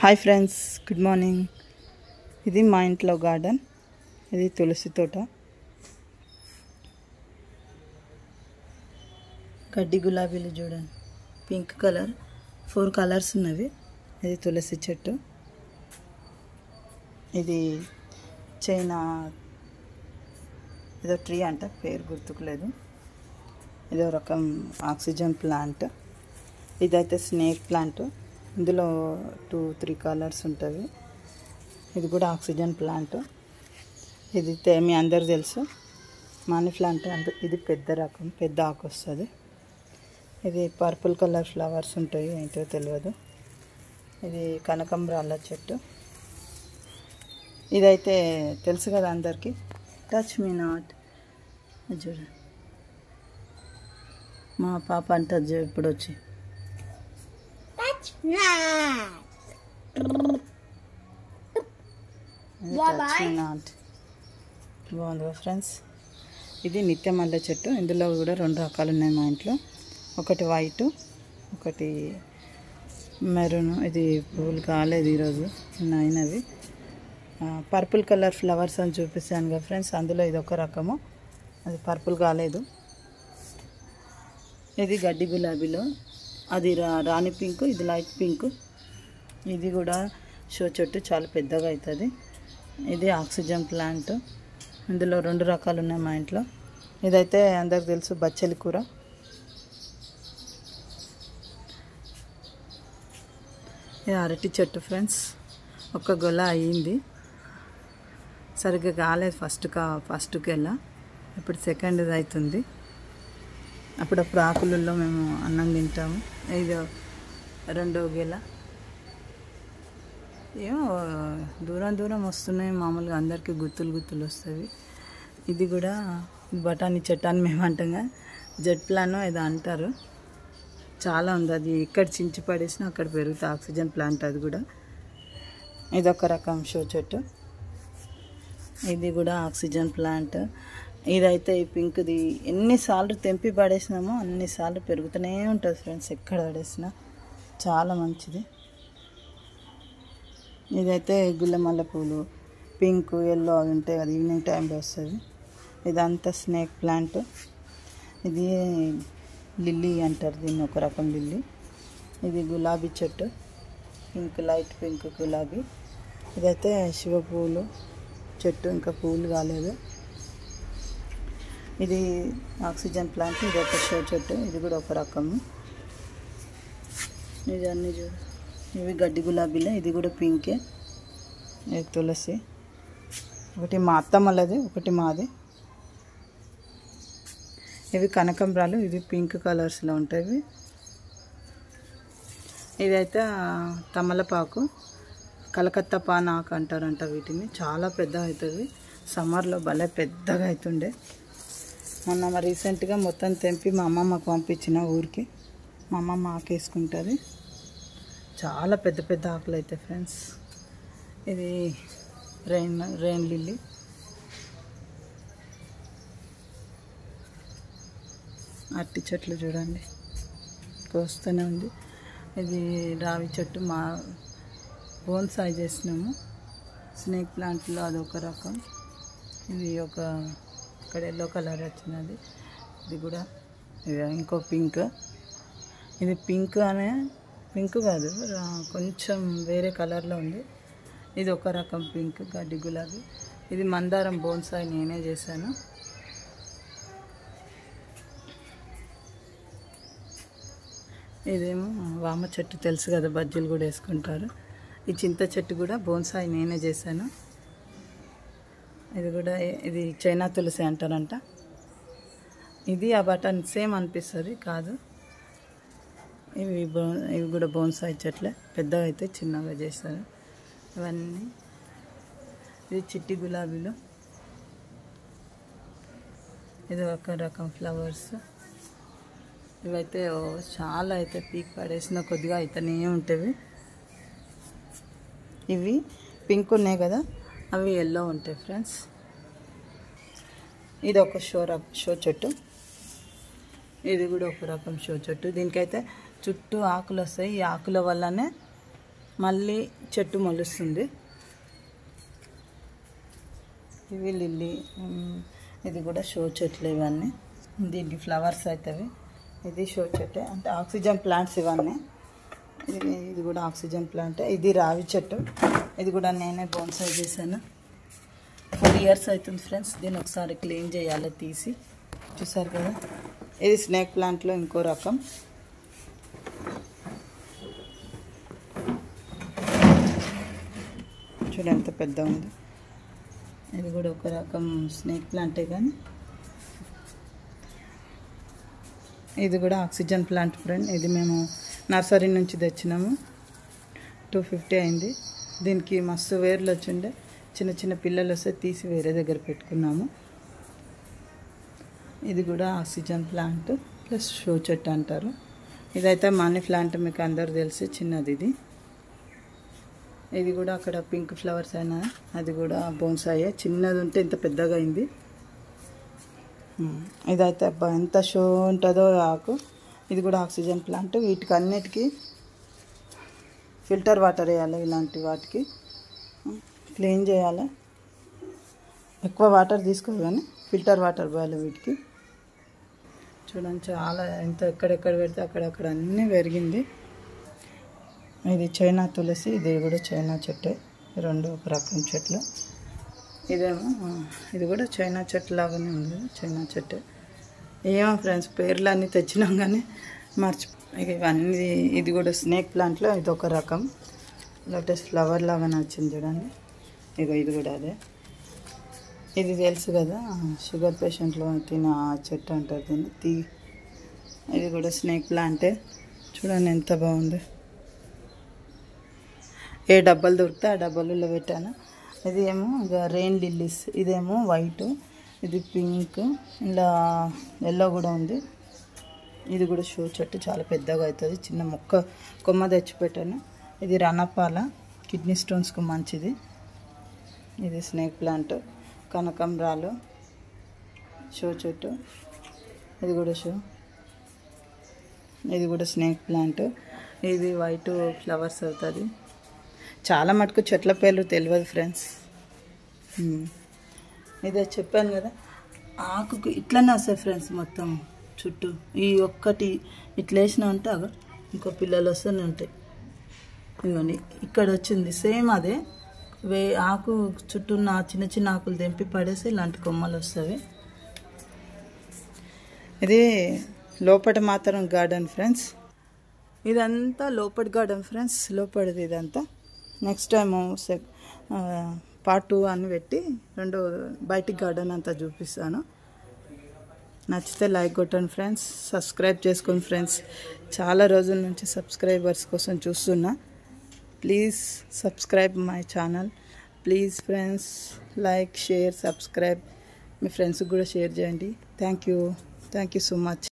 Hi friends, good morning. ఇది మా ఇంట్లో గార్డెన్. ఇది తులసి తోట. గడ్డి గులాబీలు చూడండి, పింక్ కలర్, 4 కలర్స్ ఉన్నవి. ఇది తులసి చెట్టు. ఇది చైనా ఏదో ట్రీ అంట, పేరు గుర్తుకులేదు. ఇదో రకం ఆక్సిజన్ ప్లాంట్. ఇదైతే స్నేక్ ప్లాంట్. ఇందులో 2-3 కలర్స్ ఉంటుంది. ఇది కూడా ఆక్సిజన్ ప్లాంట్. ఇది మీ అందరు తెలుసు, మనీ ప్లాంట్. ఇది పెద్ద రకం, పెద్ద ఆకు వస్తుంది. ఇది పర్పుల్ కలర్ ఫ్లవర్స్ ఉంటాయి, ఏంటో తెలియదు. ఇది కనకాంబరాల చెట్టు. ఇదైతే తెలుసు కదా అందరికీ, టచ్ మీ నాట్. చూడ మా పాప అంటది ఇప్పుడు వచ్చి, బాగుంది ఫ్రెండ్స్. ఇది నిత్య మల్లె చెట్టు. ఇందులో కూడా 2 రకాలు ఉన్నాయి మా ఇంట్లో. ఒకటి వైట్, ఒకటి మెరూన్. ఇది పువ్వులు కాలేదు ఈరోజు, అయినవి. పర్పుల్ కలర్ ఫ్లవర్స్ అని చూపిస్తాను కదా ఫ్రెండ్స్, అందులో ఇది ఒక రకము, అది పర్పుల్ కాలేదు. ఇది గడ్డి గులాబీలో అది రాణి పింక్, ఇది లైట్ పింక్. ఇది కూడా షో చెట్టు, చాలా పెద్దగా అవుతుంది. ఇది ఆక్సిజన్ ప్లాంట్. ఇందులో 2 రకాలు ఉన్నాయి మా ఇంట్లో. ఇదైతే అందరికి తెలుసు, బచ్చలి కూర. ఇది అరటి చెట్టు ఫ్రెండ్స్. ఒక గొల అయ్యింది, సరిగ్గా కాలేదు ఫస్ట్కి వెళ్ళా. ఇప్పుడు సెకండ్ అవుతుంది. అప్పుడప్పుడు ఆకులలో మేము అన్నం తింటాము. ఇది 2వ గెల. ఏమో దూరం వస్తున్నాయి, మామూలుగా అందరికీ గుత్తులు వస్తాయి. ఇది కూడా బఠానీ చెట్టు అని మేము అంటాం, జెట్ ప్లాన్ ఏదో అంటారు. చాలా ఉంది, అది ఎక్కడ చించి పడేసినా అక్కడ పెరుగుతుంది, ఆక్సిజన్ ప్లాంట్. అది కూడా ఇదొక రకం షో చెట్టు. ఇది కూడా ఆక్సిజన్ ప్లాంట్. ఇదైతే ఈ పింక్ది ఎన్నిసార్లు తెంపి పడేసినామో అన్నిసార్లు పెరుగుతూనే ఉంటుంది ఫ్రెండ్స్, ఎక్కడ పడేసినా. చాలా మంచిది. ఇదైతే గుల్లమల్ల పూలు, పింక్, ఎల్లో అవి ఉంటాయి కదా, ఈవినింగ్ టైంలో వస్తుంది. ఇదంతా స్నేక్ ప్లాంట్. ఇది లిల్లీ అంటారు దీన్ని, ఒక రకం లిల్లీ. ఇది గులాబీ చెట్టు, పింక్, లైట్ పింక్ గులాబీ. ఇదైతే శివ పువ్వులు చెట్టు, ఇంకా పువ్వులు కాలేదు. ఇది ఆక్సిజన్ ప్లాంట్. ఇది ఒక షో చెట్టు, ఇది కూడా ఒక రకము. ఇది అన్నీ చూడు, ఇవి గడ్డి గులాబీలే. ఇది కూడా పింకే. ఇది తులసి. ఒకటి మా అత్తమ్మలది, ఒకటి మాది. ఇవి కనకాంబరాలు. ఇవి పింక్ కలర్స్లో ఉంటాయి. ఇదైతే తమలపాకు, కలకత్తా పాన్ ఆకు అంటారంట వీటిని. చాలా పెద్దగా అవుతుంది, సమ్మర్లో భలే పెద్దగా అవుతుండే. మొన్న రీసెంట్గా మొత్తం తెంపి మా అమ్మమ్మకు పంపించిన ఊరికి. మా అమ్మమ్మ ఆకు వేసుకుంటుంది. చాలా పెద్ద ఆకులు అవుతాయి ఫ్రెండ్స్. ఇది రెయిన్ లిల్లీ. అరటి చెట్లు చూడండి, కోస్తూనే ఉంది. ఇది రావి చెట్టు, మా బోన్సాయి చేసినాము. స్నేక్ ప్లాంట్లో అదొక రకం. ఇది ఇక్కడ ఎల్లో కలర్ వచ్చినది. ఇది కూడా ఇంకో పింక్. ఇది పింక్ కాదు, కొంచెం వేరే కలర్లో ఉంది. ఇది ఒక రకం పింక్, గడ్డి గులాబీ. ఇది మందారం బోన్సాయి నేనే చేశాను. ఇదేమో వామ చెట్టు, తెలుసు కదా, బజ్జీలు కూడా వేసుకుంటారు. ఈ చింత చెట్టు కూడా బోన్సాయి నేనే చేశాను. ఇది చైనా తులసి అంటారంట. ఇది ఆ బటన్ సేమ్ అనిపిస్తుంది, కాదు. ఇవి కూడా బోన్సాయి చెట్లే, పెద్దగా అయితే చిన్నగా చేస్తారు ఇవన్నీ. ఇది చిట్టి గులాబీలు. ఇది ఒక రకం ఫ్లవర్స్. ఇవైతే చాలా అయితే పీక్ పడేసిన కొద్దిగా అయితేనే ఉంటాయి. ఇవి పింక్ ఉన్నాయి కదా, అవి ఎల్లో ఉంటాయి ఫ్రెండ్స్. ఇది ఒక షో చెట్టు. ఇది కూడా ఒక రకం షో చెట్టు. దీనికైతే చుట్టూ ఆకులు వస్తాయి. ఈ ఆకుల వల్లనే మళ్ళీ చెట్టు మొలుస్తుంది. ఇవి లిల్లీ, ఇది కూడా షో చెట్లు ఇవన్నీ. దీనికి ఫ్లవర్స్ అవుతాయి. ఇది షో చెట్టు అంటే ఆక్సిజన్ ప్లాంట్స్ ఇవన్నీ. ఇది కూడా ఆక్సిజన్ ప్లాంట్. ఇది రావి చెట్టు, ఇది కూడా నేనే బోన్సాయి చేశాను. 4 years అవుతుంది ఫ్రెండ్స్. దీన్ని ఒకసారి క్లీన్ చేయాలి తీసి. చూసారు కదా, ఇది స్నేక్ ప్లాంట్లో ఇంకో రకం. చూడండి ఎంత పెద్ద ఉంది. ఇది కూడా ఒక రకం స్నేక్ ప్లాంటే, కానీ ఇది కూడా ఆక్సిజన్ ప్లాంట్ ఫ్రెండ్. ఇది మేము నర్సరీ నుంచి తెచ్చినాము. 250 అయింది. దీనికి మస్తు వేర్లు వచ్చిండే, చిన్న చిన్న పిల్లలు వస్తే తీసి వేరే దగ్గర పెట్టుకున్నాము. ఇది కూడా ఆక్సిజన్ ప్లాంట్ ప్లస్ షో చెట్టు అంటారు. ఇదైతే మనీ ప్లాంట్, మీకు అందరు తెలిసి చిన్నది ఇది. ఇది కూడా అక్కడ పింక్ ఫ్లవర్స్ అయినా అది కూడా బోన్సాయే. చిన్నది ఉంటే ఇంత పెద్దగా అయింది. ఇదైతే అబ్బా ఎంత షో ఉంటుందో ఆకు. ఇది కూడా ఆక్సిజన్ ప్లాంట్. వీటికి అన్నిటికీ ఫిల్టర్ వాటర్ వేయాలి. ఇలాంటి వాటికి క్లీన్ చేయాలి. ఎక్కువ వాటర్ తీసుకోవాలి కానీ ఫిల్టర్ వాటర్ పోయాలి వీటికి. చూడండి చాలా ఎంత ఎక్కడెక్కడ పెడితే అక్కడక్కడ అన్నీ పెరిగింది. ఇది చైనా తులసి, ఇది కూడా చైనా చెట్టే. రెండు ఒక రకం చెట్లు. ఇదేమో ఇది కూడా చైనా చెట్టు లాగానే ఉంది, చైనా చెట్టు. ఏమో ఫ్రెండ్స్ పేర్లు అన్నీ తెచ్చినాం కానీ ఇవన్నీ. ఇది కూడా స్నేక్ ప్లాంట్లో ఇది ఒక రకం లోటస్ ఫ్లవర్ లాగానే వచ్చింది చూడండి. ఇది కూడా అదే. ఇది తెలుసు కదా, షుగర్ పేషెంట్లో తినే ఆ చెట్టు అంటారు దీన్ని. ఇది కూడా స్నేక్ ప్లాంటే. చూడండి ఎంత బాగుంది. ఏ డబ్బాలు దొరికితే ఆ డబ్బాలలో పెట్టాను. ఇది ఏమో రెయిన్ లిల్లీస్. ఇదేమో వైట్, ఇది పింక్, ఇలా ఎల్లో కూడా ఉంది. ఇది కూడా షో చెట్టు, చాలా పెద్దగా అవుతుంది. చిన్న కొమ్మ తెచ్చిపెట్టాను. ఇది రణపాల, కిడ్నీ స్టోన్స్కు మంచిది. ఇది స్నేక్ ప్లాంట్. కనకంబరాలు షో చెట్టు, ఇది కూడా షో. ఇది కూడా స్నేక్ ప్లాంట్. ఇది వైట్ ఫ్లవర్స్ అవుతుంది. చాలా మటుకు చెట్ల పేర్లు తెలియదు ఫ్రెండ్స్. ఇదే చెప్పాను కదా, ఆకుకు ఇట్లనే వస్తాయి ఫ్రెండ్స్ మొత్తం చుట్టూ. ఈ ఒక్కటి ఇట్లా వేసినా ఉంటే ఇంకో పిల్లలు వస్తూనే ఉంటాయి. ఇవన్నీ ఇక్కడ వచ్చింది సేమ్ అదే. ఆకు చుట్టూ ఉన్న చిన్న చిన్న ఆకులు తెంపి పడేసి ఇలాంటి కొమ్మలు వస్తాయి. ఇది లోపట మాత్రం గార్డెన్ ఫ్రెండ్స్. ఇదంతా లోపటి గార్డెన్ ఫ్రెండ్స్, లోపడిది ఇదంతా. నెక్స్ట్ టైము part 2 అని పెట్టి రెండు బయటికి గార్డెన్ అంతా చూపిస్తాను. నచ్చితే లైక్ కొట్టండి ఫ్రెండ్స్, సబ్స్క్రైబ్ చేసుకోండి ఫ్రెండ్స్. చాలా రోజుల నుంచి సబ్స్క్రైబర్స్ కోసం చూస్తున్నా. Please subscribe my channel please friends. Like, share, subscribe. మీ ఫ్రెండ్స్కి కూడా షేర్ చేయండి. Thank you so much.